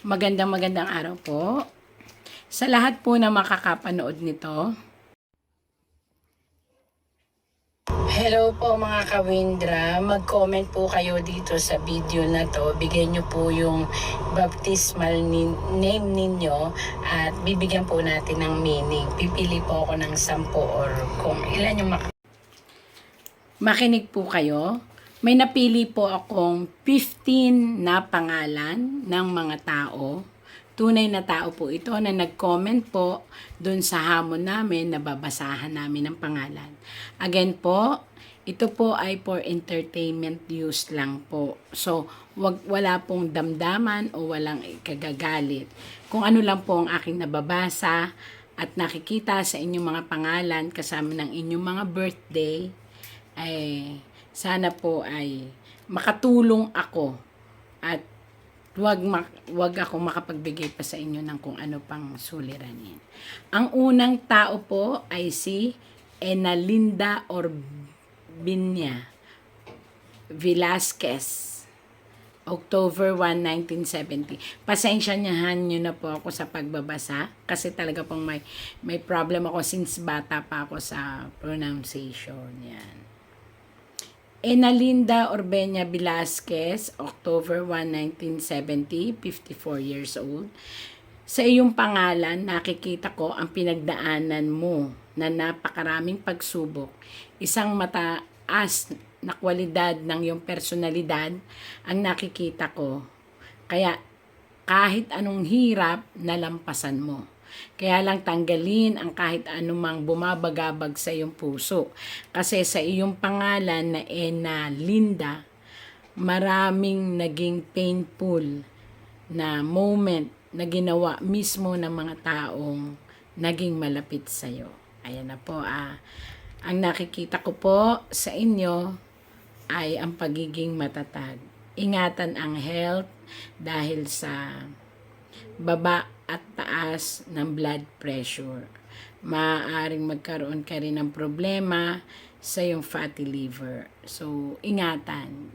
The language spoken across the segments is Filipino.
Magandang araw po. Sa lahat po na makakapanood nito. Hello po mga kawindra. Mag-comment po kayo dito sa video na to. Bigyan nyo po yung baptismal name ninyo at bibigyan po natin ng meaning. Pipili po ako ng 10 or kung ilan yung makinig po kayo. May napili po akong 15 na pangalan ng mga tao. Tunay na tao po ito na nag-comment po dun sa hamon namin na babasahan namin ng pangalan. Again po, ito po ay for entertainment use lang po. So, wala pong damdaman o walang kagagalit. Kung ano lang po ang aking nababasa at nakikita sa inyong mga pangalan kasama ng inyong mga birthday, ay sana po ay makatulong ako at wag ako makapagbigay pa sa inyo ng kung ano pang suliranin. Ang unang tao po ay si Enalinda Orbiña Velasquez, October 1, 1970. Pasensyahan nyo na po ako sa pagbabasa kasi talaga pong may problem ako since bata pa ako sa pronunciation. Yan. Enalinda Orbiña Velasquez, October 1, 1970, 54 years old. Sa iyong pangalan, nakikita ko ang pinagdaanan mo na napakaraming pagsubok. Isang mataas na kwalidad ng iyong personalidad ang nakikita ko. Kaya kahit anong hirap, nalampasan mo. Kaya lang tanggalin ang kahit anumang bumabagabag sa iyong puso. Kasi sa iyong pangalan na Enalinda, maraming naging painful na moment na ginawa mismo ng mga taong naging malapit sa iyo. Ayan na po. Ang nakikita ko po sa inyo ay ang pagiging matatag. Ingatan ang health dahil sa baba at taas ng blood pressure. Maaaring magkaroon ka rin ng problema sa iyong fatty liver. So, ingatan.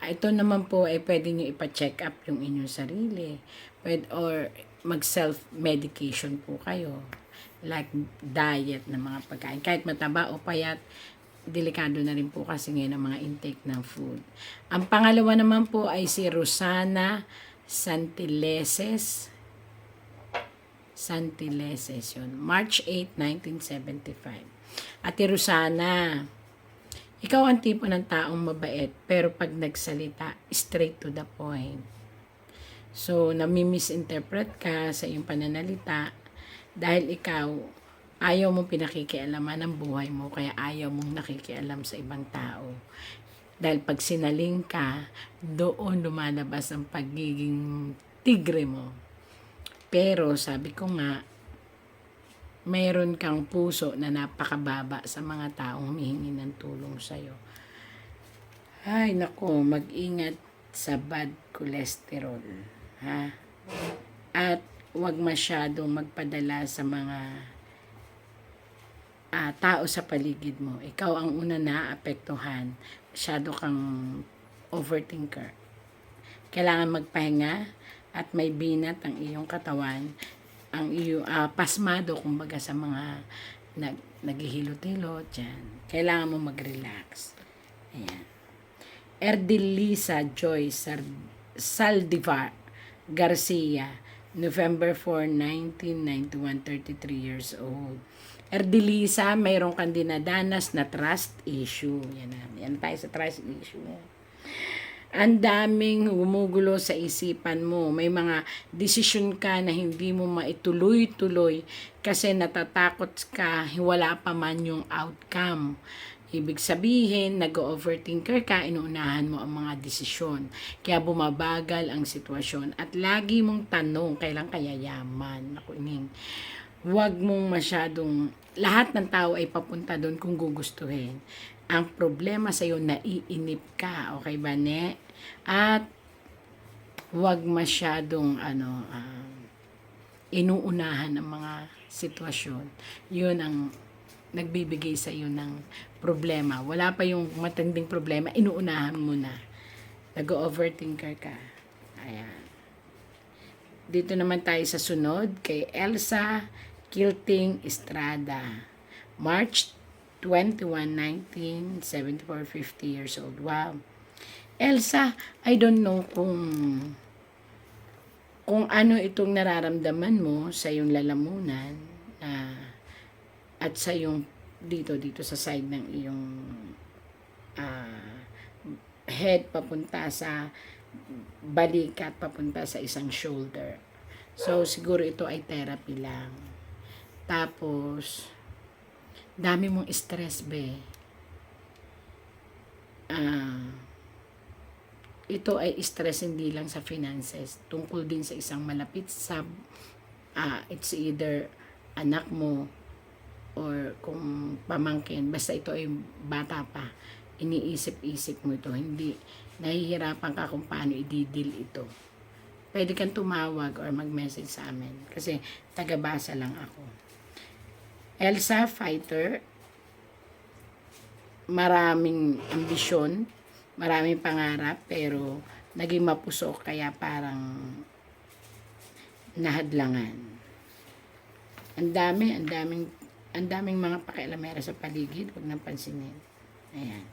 Ito naman po ay pwede nyo ipa-check up yung inyong sarili. Or mag-self-medication po kayo. Like diet na mga pagkain. Kahit mataba o payat, delikado na rin po kasi ngayon ang mga intake ng food. Ang pangalawa naman po ay si Rosana Santileses yun. March 8, 1975. Ate Rosana, ikaw ang tipo ng taong mabait, pero pag nagsalita, straight to the point. So, nami-misinterpret ka sa iyong pananalita dahil ikaw, ayaw mong pinakikialaman ang buhay mo, kaya ayaw mong nakikialam sa ibang tao. Dahil pag sinaling ka, doon lumalabas ang pagiging tigre mo. Pero sabi ko nga, mayroon kang puso na napakababa sa mga taong humihingi ng tulong sa'yo. Ay nako, mag-ingat sa bad cholesterol. Ha? At huwag masyadong magpadala sa mga tao sa paligid mo. Ikaw ang una na apektuhan. Masyado kang overthinker. Kailangan magpahinga at may binat ang iyong katawan. Ang iyong pasmado kumbaga sa mga naghihilot-hilot dyan. Kailangan mo mag-relax. Ayan. Erdelisa Joy Saldivar Garcia, November 4, 1991, 33 years old. Erdelisa, mayroon kang dinadanas na trust issue. Yan tayo sa trust issue. Ang daming gumugulo sa isipan mo. May mga desisyon ka na hindi mo maituloy-tuloy kasi natatakot ka, wala pa man yung outcome. Ibig sabihin, nag-overthinker ka, inuunahan mo ang mga desisyon. Kaya bumabagal ang sitwasyon. At lagi mong tanong, kailan kaya yaman? Naku, ining. Huwag mong masyadong, lahat ng tao ay papunta doon kung gugustuhin. Ang problema sa iyo, naiinip ka. Okay ba, ne? At huwag masyadong inuunahan ang mga sitwasyon. Yun ang nagbibigay sa iyo ng problema. Wala pa yung matinding problema, inuunahan mo na. Nag-overthinker ka. Ayan. Dito naman tayo sa sunod kay Elsa Kilting Estrada. March 21, 1974, 50 years old. Wow. Elsa, I don't know kung ano itong nararamdaman mo sa iyong lalamunan at sa iyong dito sa side ng iyong head papunta sa balikat papunta sa isang shoulder. So siguro ito ay therapy lang. Tapos dami mong stress be. Ito ay stress hindi lang sa finances, tungkol din sa isang malapit sa it's either anak mo or kung pamangkin, basta ito ay bata pa, iniisip-isip mo ito, hindi nahihirapan ka kung paano i-deal ito. Pwede kang tumawag or mag-message sa amin kasi taga-basa lang ako. Elsa, fighter, maraming ambisyon, maraming pangarap, pero naging mapusok kaya parang nahadlangan. Ang daming mga pakialamera sa paligid, huwag nang pansinin. Ayan.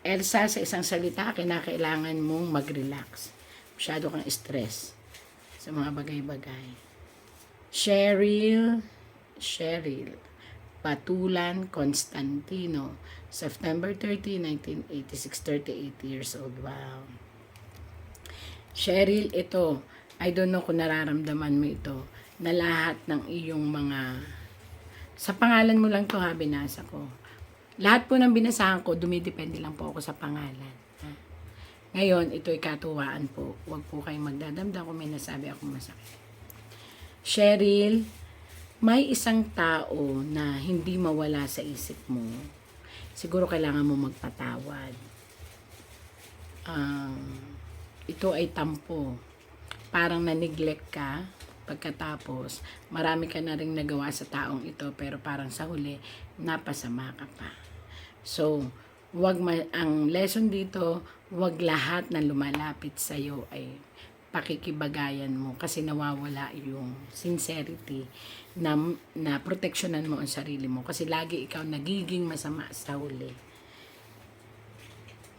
Elsa, sa isang salita, kinakailangan mong mag-relax. Masyado kang stress sa mga bagay-bagay. Cheryl, Patulan Constantino, September 30, 1986, 38 years old. Wow. Cheryl, ito, I don't know kung nararamdaman mo ito, na lahat ng iyong mga, sa pangalan mo lang to ha, binasa ko. Lahat po ng binasahan ko, dumidepende lang po ako sa pangalan. Ha? Ngayon, ito'y katuwaan po. Huwag po kayong magdadamdam kung may nasabi akong masakit. Cheryl, may isang tao na hindi mawala sa isip mo. Siguro kailangan mo magpatawad. Ito ay tampo. Parang na-neglect ka. Pagkatapos, marami ka na rin nagawa sa taong ito, pero parang sa huli, napasama ka pa. So, ang lesson dito, wag lahat na lumalapit sa iyo ay pakikibagayan mo kasi nawawala yung sincerity na proteksyonan mo ang sarili mo kasi lagi ikaw nagiging masama sa huli.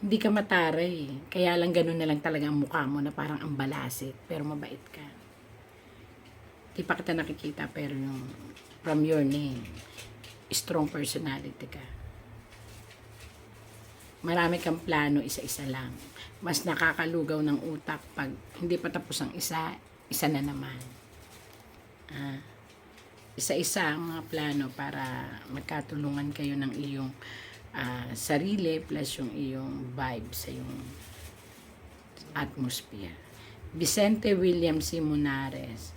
Hindi ka mataray, kaya lang ganun na lang talaga ang mukha mo na parang ang balasik, pero mabait ka. Di pa kita nakikita, pero yung from your name, strong personality ka. Marami kang plano, isa-isa lang. Mas nakakalugaw ng utak pag hindi pa tapos ang isa na naman. Isa-isa ang mga plano para magkatulungan kayo ng iyong sarili plus yung iyong vibe sa iyong atmosphere. Vicente William Simonares,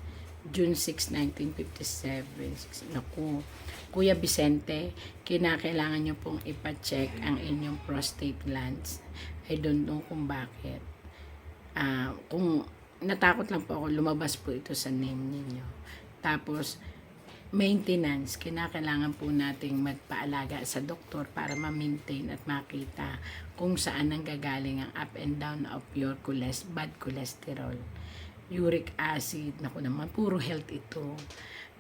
June 6, 1957. Naku, Kuya Vicente, kinakailangan nyo pong ipacheck ang inyong prostate glands. I don't know kung bakit. Kung natakot lang po ako, lumabas po ito sa name ninyo. Tapos, maintenance, kinakailangan po nating magpaalaga sa doktor para ma-maintain at makita kung saan nanggagaling ang up and down of your bad cholesterol. Uric acid, naku naman, puro health ito.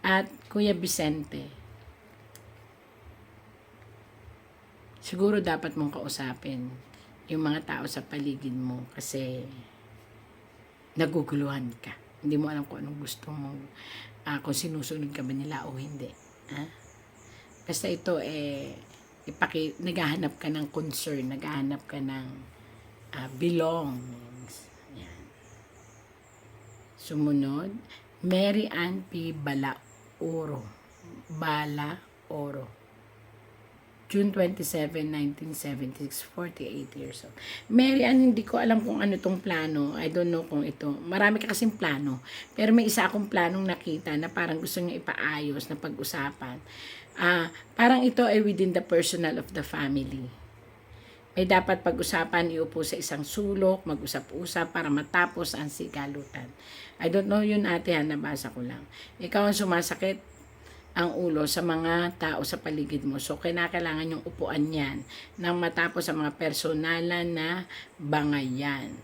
At Kuya Vicente, siguro dapat mong kausapin yung mga tao sa paligid mo kasi naguguluhan ka. Hindi mo alam kung anong gusto mong, kung sinusunod ka ba nila o hindi. Basta ito naghahanap ka ng concern, naghahanap ka ng belongings. Yan. Sumunod, Mary Ann P. Balaoro, June 27, 1976, 48 years old. Mary Ann, hindi ko alam kung ano itong plano. I don't know kung ito. Marami ka kasing plano. Pero may isa akong planong nakita na parang gusto niya ipaayos na pag-usapan. Parang ito ay within the personal of the family. May dapat pag-usapan, iupo sa isang sulok, mag-usap-usap para matapos ang sigalutan. I don't know yun ate, nabasa ko lang. Ikaw ang sumasakit ang ulo sa mga tao sa paligid mo. So, kailangan yung upuan yan nang matapos ang mga personalan na bangayan.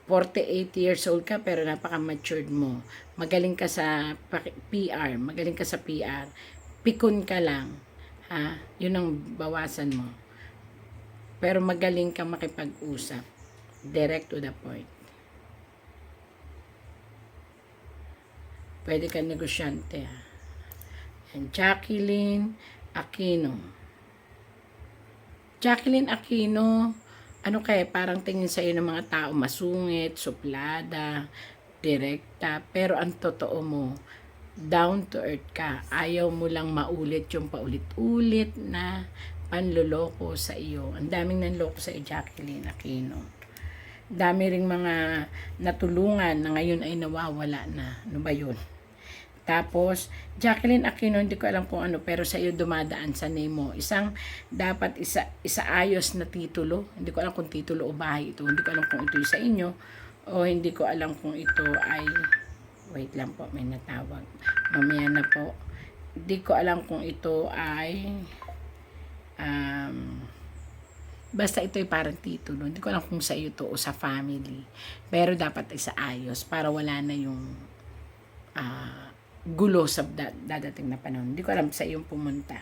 48 years old ka pero napaka-matured mo. Magaling ka sa PR, magaling ka sa PR. Pikon ka lang, ha? Yun ang bawasan mo. Pero magaling ka makipag-usap. Direct to the point. Pwede ka negosyante, ha? And Jacqueline Aquino. Jacqueline Aquino, ano kaya, parang tingin sa iyo ng mga tao, masungit, suplada, direkta, pero ang totoo mo, down to earth ka. Ayaw mo lang maulit yung paulit-ulit na panloloko sa iyo. Ang daming nanloko sa iyo, Jacqueline Aquino. Dami ring mga natulungan na ngayon ay nawawala na. Ano ba yun? Tapos, Jacqueline Aquino, hindi ko alam kung ano, pero sa iyo dumadaan sa name mo. Dapat isaayos na titulo. Hindi ko alam kung titulo o bahay ito. Hindi ko alam kung ito sa inyo. O hindi ko alam kung ito ay, wait lang po, may natawag. Mamaya na po. Hindi ko alam kung ito ay, basta ito ay parang titulo. Hindi ko alam kung sa iyo to o sa family. Pero dapat isaayos para wala na yung, gulo sa dadating na panahon. Hindi ko alam sa iyong pumunta.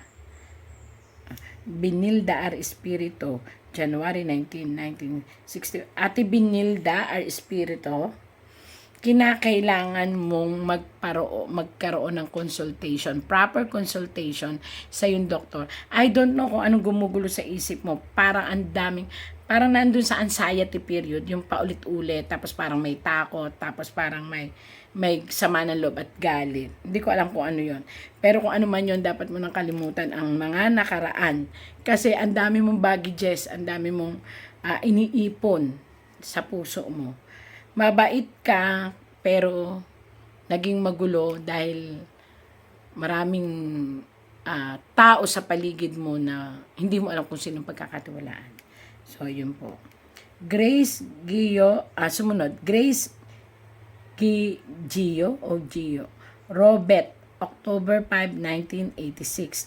Binilda R. Espiritu, January 19, 1960. Ate Binilda R. Espiritu, kinakailangan mong magkaroon ng consultation, proper consultation sa yung doktor. I don't know kung anong gumugulo sa isip mo. Parang nandun sa anxiety period, yung paulit-ulit, tapos parang may takot, tapos parang may sama ng loob at galit. Hindi ko alam kung ano yon. Pero kung ano man yon, dapat mo nang kalimutan ang mga nakaraan. Kasi ang dami mong baggages, ang dami mong iniipon sa puso mo. Mabait ka, pero naging magulo dahil maraming tao sa paligid mo na hindi mo alam kung sinong pagkakatiwalaan. So, yun po. Grace Gio, sumunod. Grace Gio o Gio. Robert, October 5, 1986.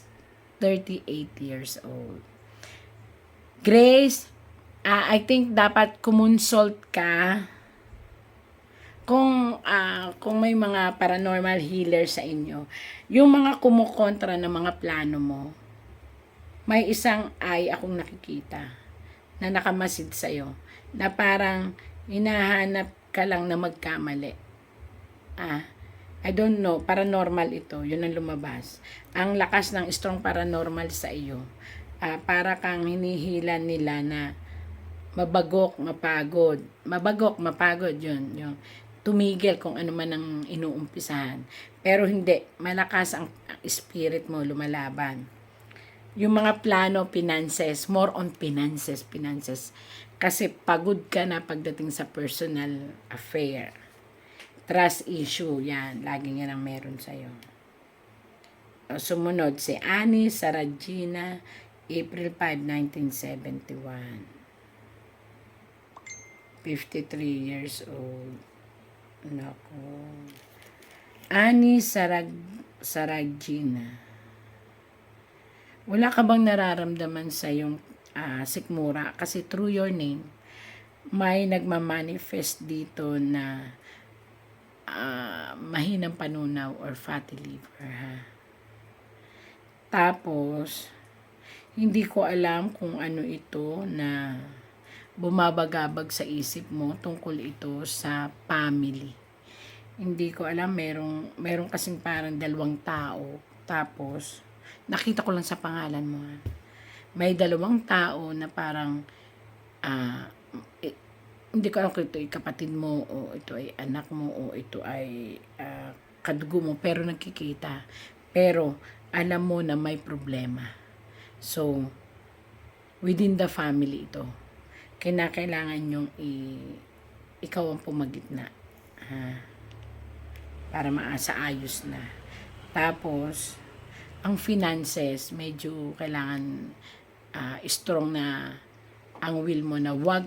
38 years old. Grace, I think dapat kumonsult ka kung may mga paranormal healer sa inyo. Yung mga kumukontra ng mga plano mo, may isang akong nakikita na nakamasid sa'yo, na parang hinahanap ka lang na magkamali. I don't know, paranormal ito, yun ang lumabas. Ang lakas ng strong paranormal sa iyo. Para kang hinihila nila na mabagok, mapagod, yun. Yung tumigil kung ano man ang inuumpisahan. Pero hindi, malakas ang spirit mo lumalaban. Yung mga plano, finances, more on finances. Kasi pagod ka na pagdating sa personal affair. Trust issue, yan. Laging yan ang meron sa'yo. Sumunod si Annie Saragina, April 5, 1971. 53 years old. Naku. Annie Saragina. Wala ka bang nararamdaman sa yung sikmura? Kasi through your name, may nagmamanifest dito na mahinang panunaw or fatty liver, ha? Tapos, hindi ko alam kung ano ito na bumabagabag sa isip mo tungkol ito sa family. Hindi ko alam, merong kasing parang dalawang tao. Tapos, nakita ko lang sa pangalan mo, ha? May dalawang tao na parang hindi ko alam kung ito ay kapatid mo o ito ay anak mo o ito ay kadugo mo, pero nagkikita. Pero alam mo na may problema. So, within the family ito, kailangan yung ikaw ang pumagitna, ha? Para maayos na. Tapos, ang finances, medyo kailangan strong na ang will mo na wag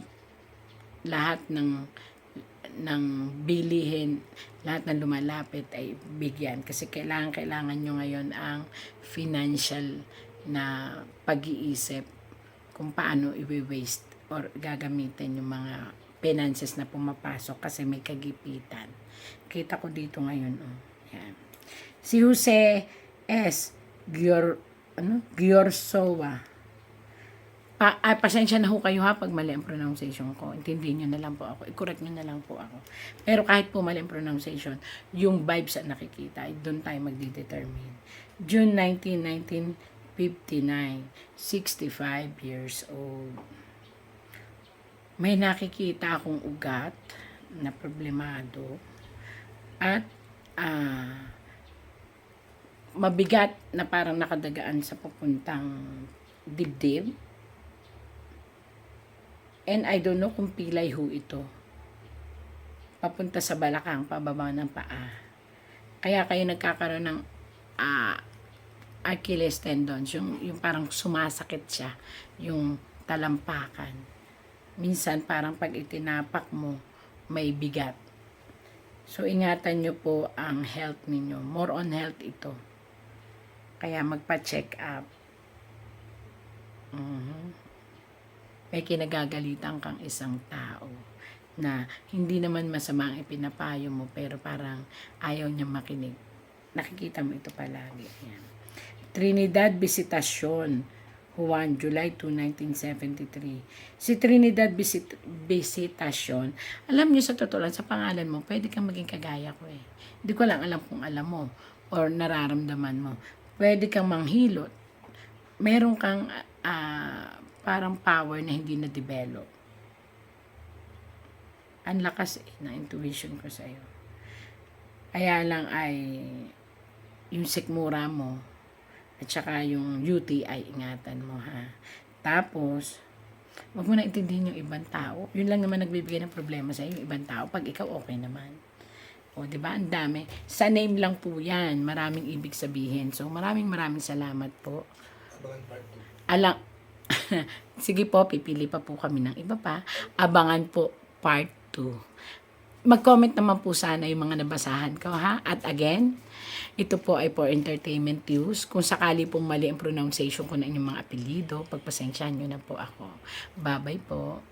lahat ng bilihin, lahat ng lumalapit ay bigyan. Kasi kailangan nyo ngayon ang financial na pag-iisip kung paano i-waste or gagamitin yung mga finances na pumapasok kasi may kagipitan. Kita ko dito ngayon, oh. Yan. Si Jose S. Giorsoa. Pasensya na ho kayo ha pag mali ang pronunciation ko. Intindihin nyo na lang po ako. I-correct nyo na lang po ako. Pero kahit po mali ang pronunciation, yung vibes na nakikita, doon tayo magdidetermine. June 19, 1959, 65 years old. May nakikita akong ugat na problemado at mabigat na parang nakadagaan sa papuntang dibdib. And I don't know kung pilay ho ito. Papunta sa balakang, pababa ng paa. Kaya kayo nagkakaroon ng Achilles tendons, yung parang sumasakit siya, yung talampakan. Minsan parang pag itinapak mo, may bigat. So ingatan nyo po ang health ninyo. More on health ito. Kaya magpa-check up. May kinagagalitan kang isang tao na hindi naman masama ang ipinapayo mo pero parang ayaw niya makinig. Nakikita mo ito palagi. Yan. Trinidad Visitacion, Juan, July 2, 1973. Si Trinidad Visitacion, alam niyo sa totoo lang, sa pangalan mo, pwede kang maging kagaya ko eh. Hindi ko lang alam kung alam mo or nararamdaman mo. Pwede kang manghilot. Meron kang parang power na hindi na-develop. Ang lakas ng intuition ko sa iyo. Kaya lang ay yung sikmura mo at saka yung UTI, ingatan mo ha. Tapos, wag mo na intindihin yung ibang tao. Yun lang naman nagbibigay ng problema sa iyo, yung ibang tao. Pag ikaw okay naman. O, di ba? Ang dami. Sa name lang po yan. Maraming ibig sabihin. So, maraming salamat po. Sige po, pipili pa po kami ng iba pa. Abangan po part 2. Mag-comment naman po sana yung mga nabasahan ko ha. At again, ito po ay for entertainment use. Kung sakali pong mali ang pronunciation ko na inyong mga apelido, pagpasensyahan nyo na po ako. Bye-bye po.